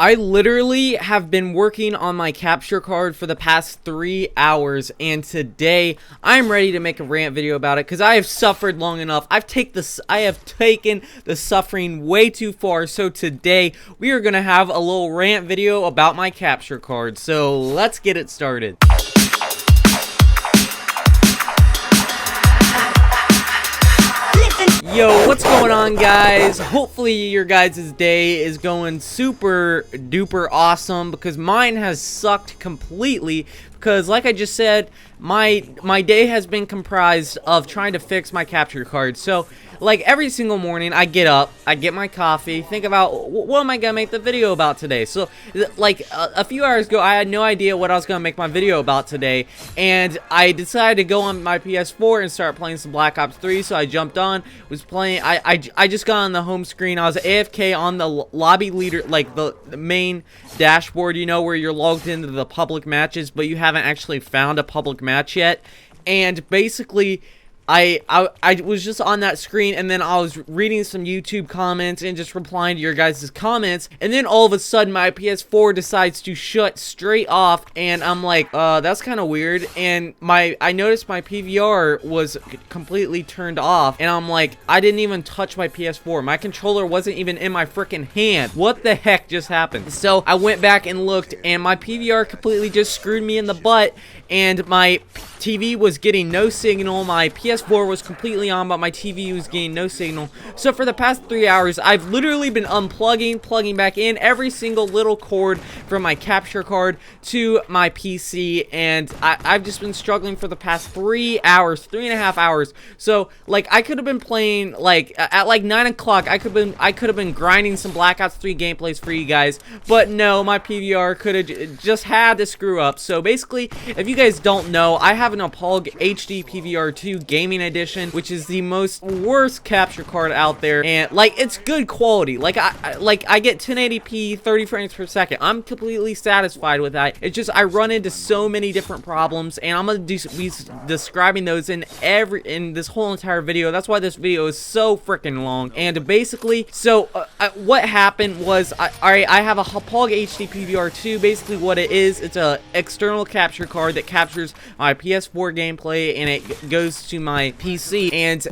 I literally have been working on my capture card for the past 3 hours, and today I'm ready to make a rant video about it because I have suffered long enough. I have taken the suffering way too far. So today we are gonna have a little rant video about my capture card. So let's get it started. Yo, what's going on, guys? Hopefully your guys' day is going super duper awesome, because mine has sucked completely. Because like I just said, my day has been comprised of trying to fix my capture card. So like every single morning I get up, I get my coffee, think about what am I gonna make the video about today. So like a few hours ago I had no idea what I was gonna make my video about today, and I decided to go on my PS4 and start playing some Black Ops 3. So I jumped on, was playing. I just got on the home screen. I was AFK on the lobby leader, like the main dashboard, you know, where you're logged into the public matches, but you haven't actually found a public match yet. And basically I was just on that screen, and then I was reading some YouTube comments and just replying to your guys' comments, and then all of a sudden my PS4 decides to shut straight off, and I'm like, that's kind of weird. And I noticed my PVR was completely turned off, and I'm like, I didn't even touch my PS4. My controller wasn't even in my freaking hand. What the heck just happened? So I went back and looked, and my PVR completely just screwed me in the butt, and my TV was getting no signal. My PS4 was completely on, but my TV was getting no signal. So for the past 3 hours, I've literally been unplugging, plugging back in every single little cord from my capture card to my PC, and I've just been struggling for the past 3 hours, 3.5 hours. So like I could have been playing like at like 9 o'clock. I could have been grinding some Black Ops 3 gameplays for you guys, but no, my PVR could have just had to screw up. So basically, if you guys don't know, I have an Hauppage HD PVR 2 Gaming Edition, which is the worst capture card out there, and like it's good quality. Like I get 1080p 30 frames per second. I'm completely satisfied with that. It's just I run into so many different problems, and I'm gonna be describing those in this whole entire video. That's why this video is so freaking long. And basically, so what happened was I have a Hauppage HD PVR 2. Basically what it is, it's a external capture card that captures my PS4 gameplay, and it goes to my PC, and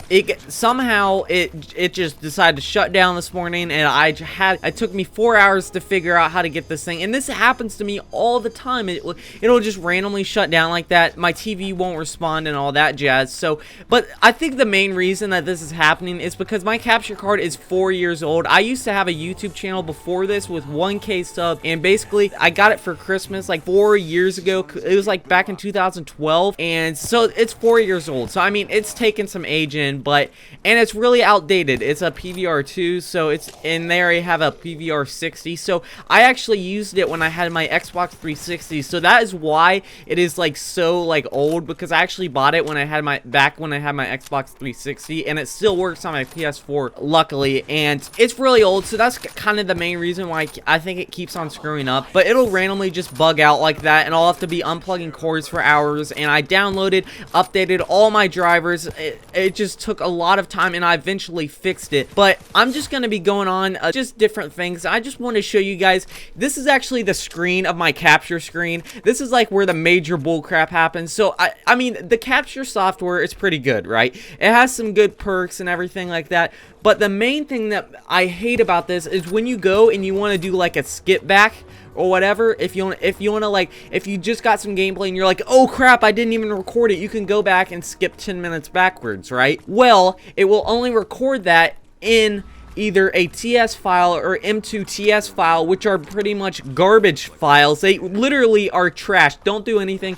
somehow it just decided to shut down this morning, and it took me 4 hours to figure out how to get this thing. And this happens to me all the time. It'll just randomly shut down like that. My TV won't respond and all that jazz. So but I think the main reason that this is happening is because my capture card is 4 years old. I used to have a YouTube channel before this with 1K subs, and basically I got it for Christmas like 4 years ago. It was like back in 2012, and so it's 4 years old. So I mean, it's taken some age in, and it's really outdated. It's a PVR 2, so it's in there. I have a PVR 60, so I actually used it when I had my Xbox 360. So that is why it is like so like old, because I actually bought it when I had my Xbox 360, and it still works on my PS4, luckily. And it's really old, so that's kind of the main reason why I think it keeps on screwing up. But it'll randomly just bug out like that, and I'll have to be unplugging cords for hours. And I downloaded, updated all my drivers. It just took a lot of time, and I eventually fixed it. But I'm just going to be going on just different things. I just want to show you guys, this is actually the screen of my capture screen. This is like where the major bullcrap happens. So I mean, the capture software is pretty good, right? It has some good perks and everything like that. But the main thing that I hate about this is when you go and you want to do like a skip back or whatever. If you want to, like, if you just got some gameplay and you're like, oh crap, I didn't even record it, you can go back and skip 10 minutes backwards, right? Well, it will only record that in either a TS file or M2 TS file, which are pretty much garbage files. They literally are trash. Don't do anything.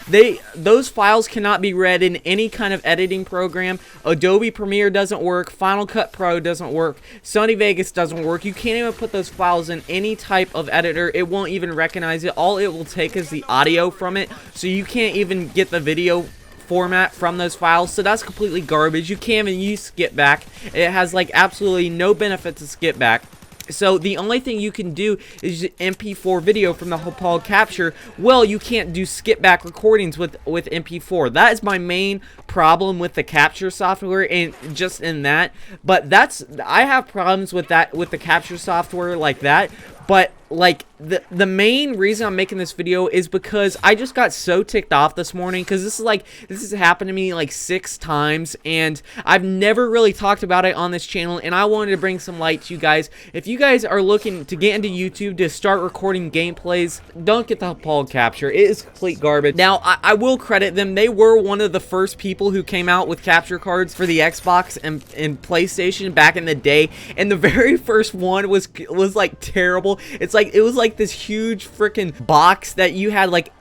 Those files cannot be read in any kind of editing program. Adobe Premiere doesn't work. Final Cut Pro doesn't work. Sony Vegas doesn't work. You can't even put those files in any type of editor. It won't even recognize it. All it will take is the audio from it, so you can't even get the video format from those files. So that's completely garbage. You can't even use skip back. It has like absolutely no benefit to skip back. So the only thing you can do is MP4 video from the Hauppage capture. Well, you can't do skip back recordings with MP4. That is my main problem with the capture software, and just in that. But I have problems with that, with the capture software like that. But like, the main reason I'm making this video is because I just got so ticked off this morning, because this has happened to me like 6 times, and I've never really talked about it on this channel, and I wanted to bring some light to you guys. If you guys are looking to get into YouTube to start recording gameplays, don't get the Hauppage capture. It is complete garbage. Now, I will credit them. They were one of the first people who came out with capture cards for the Xbox and PlayStation back in the day, and the very first one was like terrible. It was like this huge freaking box that you had like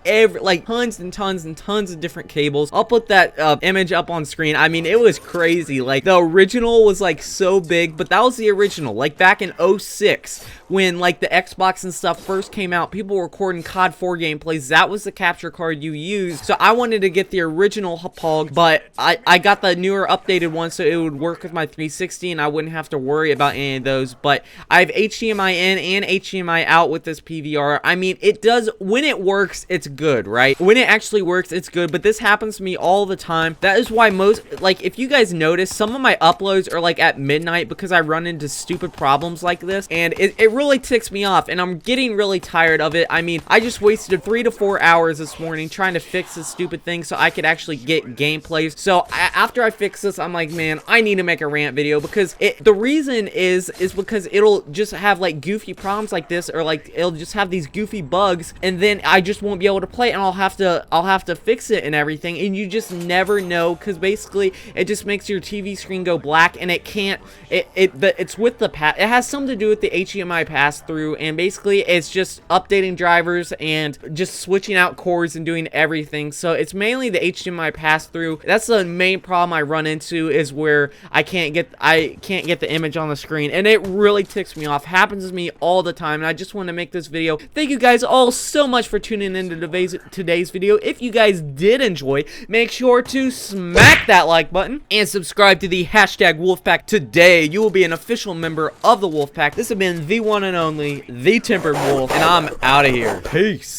tons and tons and tons of different cables. I'll put that image up on screen. I mean, it was crazy. Like, the original was like so big, but that was the original. Like back in 06, when like the Xbox and stuff first came out, people were recording COD 4 gameplays. That was the capture card you used. So I wanted to get the original Hauppage, but I got the newer updated one so it would work with my 360 and I wouldn't have to worry about any of those. But I have HDMI in and HDMI out with this PVR. I mean, it does, when it works, it's good, right? When it actually works, it's good, but this happens to me all the time. That is why like, if you guys notice, some of my uploads are like at midnight because I run into stupid problems like this, and it really ticks me off, and I'm getting really tired of it. I mean, I just wasted 3 to 4 hours this morning trying to fix this stupid thing so I could actually get gameplays. So after I fix this, I'm like, man, I need to make a rant video, because the reason is because it'll just have like goofy problems like this, or like it'll just have these goofy bugs, and then I just won't be able to play, and I'll have to fix it and everything, and you just never know, because basically it just makes your TV screen go black, and it can't, it's with the it has something to do with the HDMI pass through, and basically it's just updating drivers and just switching out cores and doing everything. So it's mainly the HDMI pass through. That's the main problem I run into, is where I can't get the image on the screen, and it really ticks me off. Happens to me all the time, and I just want to make this video. Thank you guys all so much for tuning into today's video. If you guys did enjoy, make sure to smack that like button and subscribe to the #Wolfpack today. You will be an official member of the Wolfpack. This has been the one and only, the Tempered Wolf, and I'm out of here. Peace.